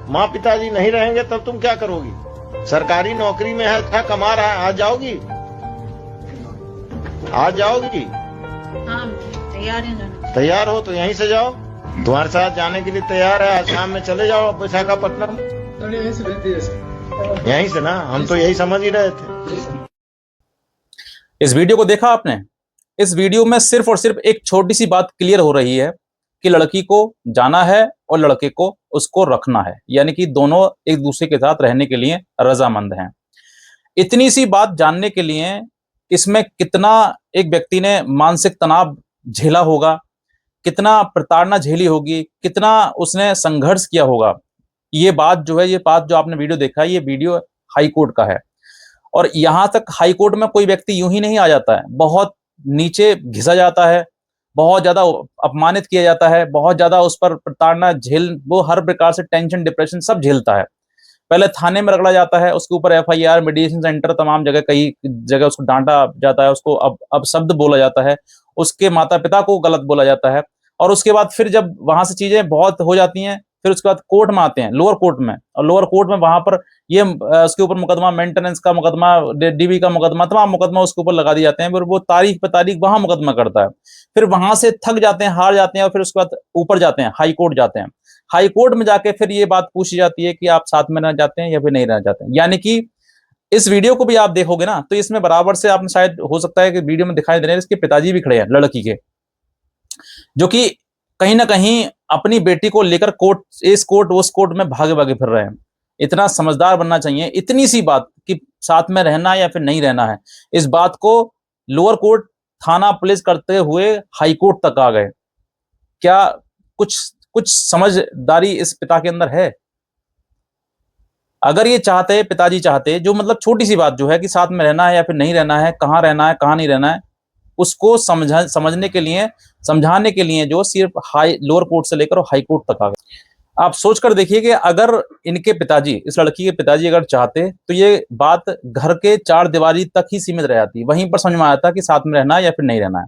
माँ पिताजी नहीं रहेंगे तब तुम क्या करोगी? सरकारी नौकरी में है, अच्छा कमा रहा है, आज जाओगी? आज जाओगी? हाँ तैयार है जाने। तैयार हो तो यहीं से जाओ। तुम्हारे साथ जाने के लिए तैयार है, आज शाम में चले जाओ विशाखापट्टनम। यहीं से ना, हम तो यही समझ ही रहे थे। इस वीडियो को देखा आपने? इस वीडियो में सिर्फ और सिर्फ एक छोटी सी बात क्लियर हो रही है कि लड़की को जाना है और लड़के को उसको रखना है, यानी कि दोनों एक दूसरे के साथ रहने के लिए रजामंद हैं। इतनी सी बात जानने के लिए इसमें कितना एक व्यक्ति ने मानसिक तनाव झेला होगा, कितना प्रताड़ना झेली होगी, कितना उसने संघर्ष किया होगा। ये बात जो है, ये बात जो आपने वीडियो देखा है, ये वीडियो हाई कोर्ट का है और यहां तक हाई कोर्ट में कोई व्यक्ति यूं ही नहीं आ जाता है, बहुत नीचे घिसा जाता है, बहुत ज्यादा अपमानित किया जाता है, बहुत ज्यादा उस पर प्रताड़ना वो हर प्रकार से टेंशन डिप्रेशन सब झेलता है। पहले थाने में रगड़ा जाता है, उसके ऊपर एफआईआर, मेडिएशन सेंटर, तमाम जगह, कई जगह उसको डांटा जाता है, उसको अब शब्द बोला जाता है, उसके माता पिता को गलत बोला जाता है। और उसके बाद फिर जब वहां से चीजें बहुत हो जाती हैं, फिर उसके बाद कोर्ट में आते हैं, लोअर कोर्ट में, और लोअर कोर्ट में वहां पर ये उसके ऊपर मुकदमा, मेंटेनेंस का मुकदमा, डीबी का मुकदमा, तमाम मुकदमा उसके ऊपर लगा दिए जाते हैं। फिर वो तारीख पे तारीख वहां मुकदमा करता है, फिर वहां से थक जाते हैं, हार जाते हैं, और फिर उसके बाद ऊपर जाते हैं, हाई कोर्ट जाते हैं। हाई कोर्ट में जाके फिर ये बात पूछी जाती है कि आप साथ में रहना चाहते हैं या फिर नहीं रहना चाहते हैं। यानी कि इस वीडियो को भी आप देखोगे ना, तो इसमें बराबर से आपने, शायद हो सकता है कि वीडियो में दिखाई दे रहे हैं, इसके पिताजी भी खड़े हैं लड़की के, जो कि कहीं ना कहीं अपनी बेटी को लेकर कोर्ट, इस कोर्ट उस कोर्ट में भागे भागे फिर रहे हैं। इतना समझदार बनना चाहिए, इतनी सी बात कि साथ में रहना है या फिर नहीं रहना है, इस बात को लोअर कोर्ट, थाना, पुलिस करते हुए हाई कोर्ट तक आ गए। क्या कुछ कुछ समझदारी इस पिता के अंदर है? अगर ये चाहते, पिताजी चाहते, जो मतलब छोटी सी बात जो है कि साथ में रहना है या फिर नहीं रहना है, कहाँ रहना है कहाँ नहीं रहना है, उसको समझने के लिए, समझाने के लिए जो सिर्फ लोअर कोर्ट से लेकर हाई कोर्ट तक आ गए। आप सोचकर देखिए कि अगर इनके पिताजी, इस लड़की के पिताजी अगर चाहते, तो ये बात घर के चार दीवारी तक ही सीमित रह जाती, वहीं पर समझ में आता कि साथ में रहना है या फिर नहीं रहना है।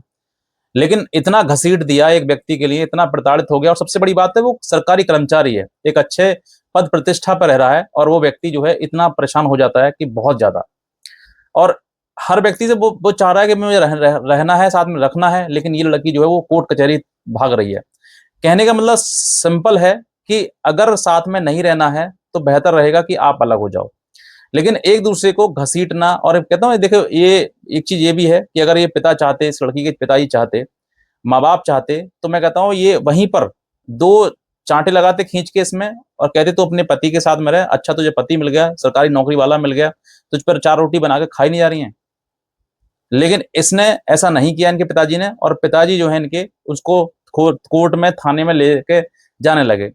लेकिन इतना घसीट दिया एक व्यक्ति के लिए, इतना प्रताड़ित हो गया। और सबसे बड़ी बात है, वो सरकारी कर्मचारी है, एक अच्छे पद प्रतिष्ठा पर रह रहा है, और वो व्यक्ति जो है इतना परेशान हो जाता है कि बहुत ज्यादा। और हर व्यक्ति से वो चाह रहा है कि मुझे रहना है, साथ में रखना है, लेकिन ये लड़की जो है वो कोर्ट कचहरी भाग रही है। कहने का मतलब सिंपल है कि अगर साथ में नहीं रहना है तो बेहतर रहेगा कि आप अलग हो जाओ। लेकिन एक दूसरे को घसीटना, और कहता हूँ देखो, ये एक चीज ये भी है कि अगर ये पिता चाहते, इस लड़की के पिताजी चाहते, माँ बाप चाहते, तो मैं कहता हूँ ये वहीं पर दो चांटे लगाते खींच के इसमें, और कहते तो अपने पति के साथ में रहे, अच्छा तुझे पति मिल गया, सरकारी नौकरी वाला मिल गया, तुझ पर 4 रोटी बना के खाई नहीं जा रही है। लेकिन इसने ऐसा नहीं किया, इनके पिताजी ने, और पिताजी जो है इनके, उसको कोर्ट में, थाने में लेके जाने लगे।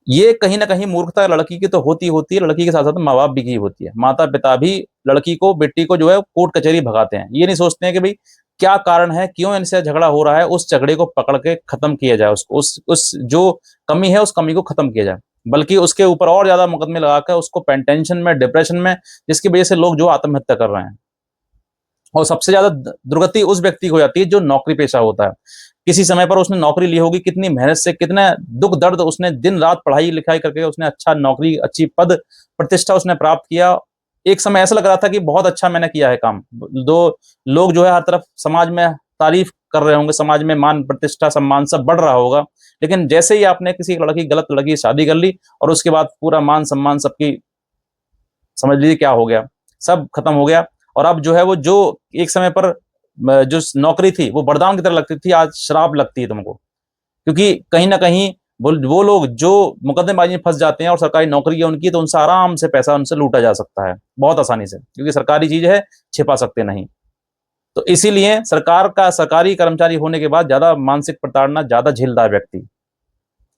ये कहीं ना कहीं मूर्खता लड़की की तो होती है, लड़की के साथ साथ माँ बाप भी की होती है। माता पिता भी लड़की को, बेटी को जो है कोर्ट कचहरी भगाते हैं। ये नहीं सोचते हैं कि भाई क्या कारण है, क्यों इनसे झगड़ा हो रहा है, उस झगड़े को पकड़ के खत्म किया जाए, उसको उस जो कमी है उस कमी को खत्म किया जाए, बल्कि उसके ऊपर और ज्यादा मुकदमे लगाकर उसको टेंशन में, डिप्रेशन में, जिसकी वजह से लोग जो आत्महत्या कर रहे हैं। और सबसे ज्यादा दुर्गति उस व्यक्ति को हो जाती है जो नौकरी पेशा होता है। किसी समय पर उसने नौकरी ली होगी, कितनी मेहनत से, कितने दुख दर्द, उसने दिन रात पढ़ाई लिखाई करके उसने अच्छा नौकरी, अच्छी पद प्रतिष्ठा उसने प्राप्त किया। एक समय ऐसा लग रहा था कि बहुत अच्छा मैंने किया है काम, दो लोग जो है हर तरफ समाज में तारीफ कर रहे होंगे, समाज में मान प्रतिष्ठा सम्मान सब बढ़ रहा होगा। लेकिन जैसे ही आपने किसी लड़की, गलत लड़की से शादी कर ली, और उसके बाद पूरा मान सम्मान सबकी, समझ लीजिए क्या हो गया, सब खत्म हो गया। और अब जो है वो, जो एक समय पर जो नौकरी थी वो वरदान की तरह लगती थी, आज श्राप लगती है तुमको। क्योंकि कहीं ना कहीं वो लोग जो मुकदमेबाजी में फंस जाते हैं और सरकारी नौकरी है उनकी, तो उनसे आराम से पैसा उनसे लूटा जा सकता है बहुत आसानी से, क्योंकि सरकारी चीज है, छिपा सकते नहीं। तो इसीलिए सरकारी कर्मचारी होने के बाद ज्यादा मानसिक प्रताड़ना ज्यादा झेलता है व्यक्ति।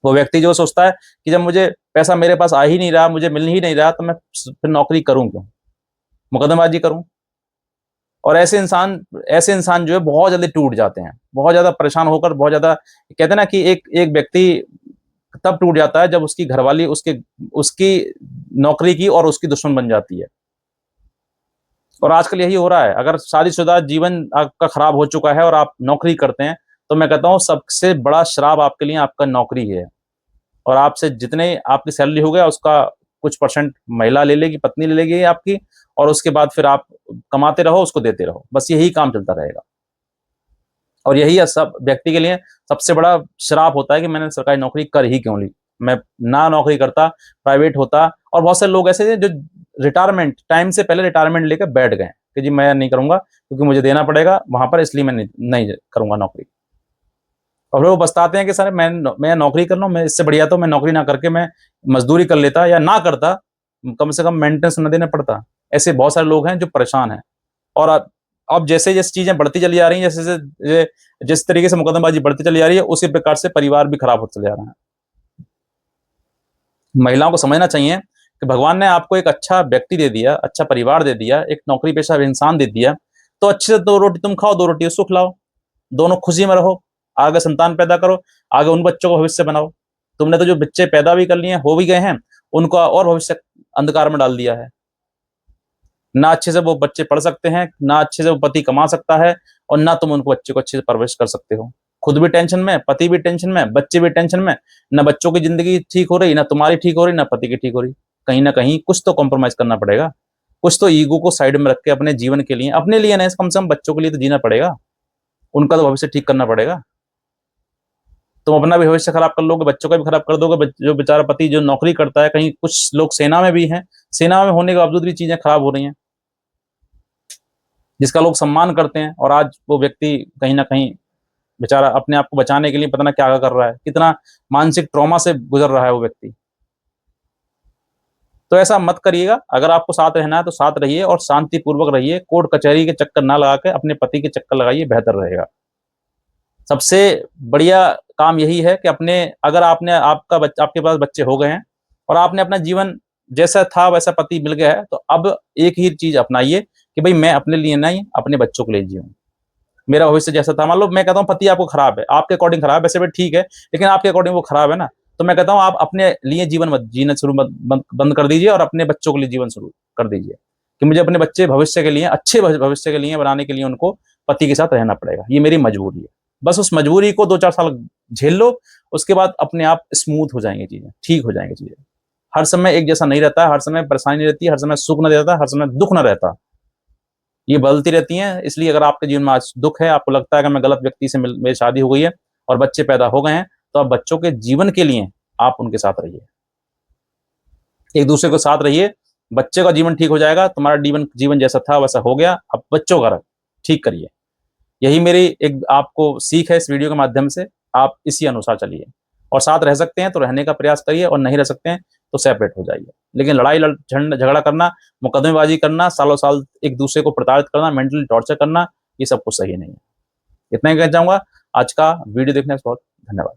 वो व्यक्ति जो सोचता है कि जब मुझे पैसा मेरे पास आ ही नहीं रहा, मुझे मिल ही नहीं रहा, तो मैं फिर नौकरी करूं क्यों, मुकदमेबाजी करूं। और ऐसे इंसान जो है बहुत जल्दी टूट जाते हैं, बहुत ज्यादा परेशान होकर, बहुत ज्यादा, कहते हैं ना कि एक एक व्यक्ति तब टूट जाता है जब उसकी घरवाली उसकी नौकरी की और उसकी दुश्मन बन जाती है। और आजकल यही हो रहा है। अगर शादीशुदा जीवन आपका खराब हो चुका है और आप नौकरी करते हैं, तो मैं कहता हूं सबसे बड़ा श्राप आपके लिए आपका नौकरी है। और आपसे जितने आपकी सैलरी हो गया उसका कुछ परसेंट महिला ले लेगी, पत्नी ले लेगी आपकी, और उसके बाद फिर आप कमाते रहो, उसको देते रहो, बस यही काम चलता रहेगा। और यही सब व्यक्ति के लिए सबसे बड़ा श्राप होता है कि मैंने सरकारी नौकरी कर ही क्यों ली, मैं ना नौकरी करता, प्राइवेट होता। और बहुत सारे लोग ऐसे हैं जो रिटायरमेंट टाइम से पहले रिटायरमेंट लेकर बैठ गए कि जी मैं नहीं करूंगा क्योंकि मुझे देना पड़ेगा वहां पर, इसलिए मैं नहीं करूंगा नौकरी। और फिर वो पछताते हैं कि सर मैं नौकरी कर लूँ, मैं इससे बढ़िया तो मैं नौकरी ना करके मैं मजदूरी कर लेता या ना करता, कम से कम मेंटेनेंस न देना पड़ता। ऐसे बहुत सारे लोग हैं जो परेशान हैं। और अब जैसे जैसे चीजें बढ़ती चली जा रही हैं, जैसे जैसे जिस तरीके से मुकदमेबाजी बढ़ती चली जा रही है, उसी प्रकार से परिवार भी खराब होते चले जा रहे हैं। महिलाओं को समझना चाहिए कि भगवान ने आपको एक अच्छा व्यक्ति दे दिया, अच्छा परिवार दे दिया, एक नौकरी पेशा इंसान दे दिया, तो अच्छे से 2 रोटी तुम खाओ, 2 रोटी उसको खिलाओ, दोनों खुशी में रहो, आगे संतान पैदा करो, आगे उन बच्चों को भविष्य बनाओ। तुमने तो जो बच्चे पैदा भी कर लिए हो भी गए हैं, उनका और भविष्य अंधकार में डाल दिया है। ना अच्छे से वो बच्चे पढ़ सकते हैं, ना अच्छे से वो पति कमा सकता है, और ना तुम उनको बच्चे को अच्छे से परवरिश कर सकते हो। खुद भी टेंशन में, पति भी टेंशन में, बच्चे भी टेंशन में, ना बच्चों की जिंदगी ठीक हो रही, ना तुम्हारी ठीक हो रही, ना पति की ठीक हो रही। कहीं ना कहीं कुछ तो कॉम्प्रोमाइज करना पड़ेगा, कुछ तो ईगो को साइड में रख के अपने जीवन के लिए, अपने लिए नहीं, कम से कम बच्चों के लिए तो जीना पड़ेगा, उनका तो भविष्य ठीक करना पड़ेगा। तुम अपना भी भविष्य खराब कर लोगे, बच्चों का भी खराब कर दोगे। जो बेचारा पति जो नौकरी करता है, कहीं कुछ लोग सेना में भी हैं, सेना में होने के बावजूद भी चीजें खराब हो रही हैं, जिसका लोग सम्मान करते हैं, और आज वो व्यक्ति कहीं ना कहीं बेचारा अपने आप को बचाने के लिए पता ना क्या कर रहा है, कितना मानसिक ट्रॉमा से गुजर रहा है वो व्यक्ति। तो ऐसा मत करिएगा। अगर आपको साथ रहना है तो साथ रहिए और शांतिपूर्वक रहिए, कोर्ट कचहरी के चक्कर ना लगा के अपने पति के चक्कर लगाइए, बेहतर रहेगा। सबसे बढ़िया काम यही है कि अगर आपके पास बच्चे हो गए हैं और आपने अपना जीवन जैसा था वैसा पति मिल गया है, तो अब एक ही चीज अपनाइए कि भाई मैं अपने लिए नहीं, अपने बच्चों के लिए जीऊं। मेरा भविष्य जैसा था, मान लो मैं कहता हूँ पति आपको खराब है, आपके अकॉर्डिंग खराब है, वैसे भी ठीक है, लेकिन आपके अकॉर्डिंग वो खराब है ना, तो मैं कहता हूँ आप अपने लिए जीवन मत जीना शुरू बंद कर दीजिए और अपने बच्चों के लिए जीवन शुरू कर दीजिए कि मुझे अपने बच्चे भविष्य के लिए, अच्छे भविष्य के लिए बनाने के लिए उनको पति के साथ रहना पड़ेगा, ये मेरी मजबूरी है। बस उस मजबूरी को 2-4 साल झेल लो, उसके बाद अपने आप स्मूथ हो जाएंगी चीजें, ठीक हो जाएंगी चीजें। हर समय एक जैसा नहीं रहता, हर समय परेशानी नहीं रहती, हर समय सुख न रहता, हर समय दुख न रहता, ये बदलती रहती हैं। इसलिए अगर आपके जीवन में आज दुख है, आपको लगता है कि मैं गलत व्यक्ति से मेरी शादी हो गई है और बच्चे पैदा हो गए हैं, तो आप बच्चों के जीवन के लिए आप उनके साथ रहिए, एक दूसरे के साथ रहिए, बच्चे का जीवन ठीक हो जाएगा, तुम्हारा जीवन जैसा था वैसा हो गया, अब बच्चों का ठीक करिए। यही मेरी एक आपको सीख है इस वीडियो के माध्यम से, आप इसी अनुसार चलिए, और साथ रह सकते हैं तो रहने का प्रयास करिए, और नहीं रह सकते हैं तो सेपरेट हो जाइए। लेकिन लड़ाई झगड़ा करना, मुकदमेबाजी करना, सालों साल एक दूसरे को प्रताड़ित करना, मेंटली टॉर्चर करना, ये सब कुछ सही नहीं है। इतना ही कहना चाहूंगा। आज का वीडियो देखने से बहुत धन्यवाद।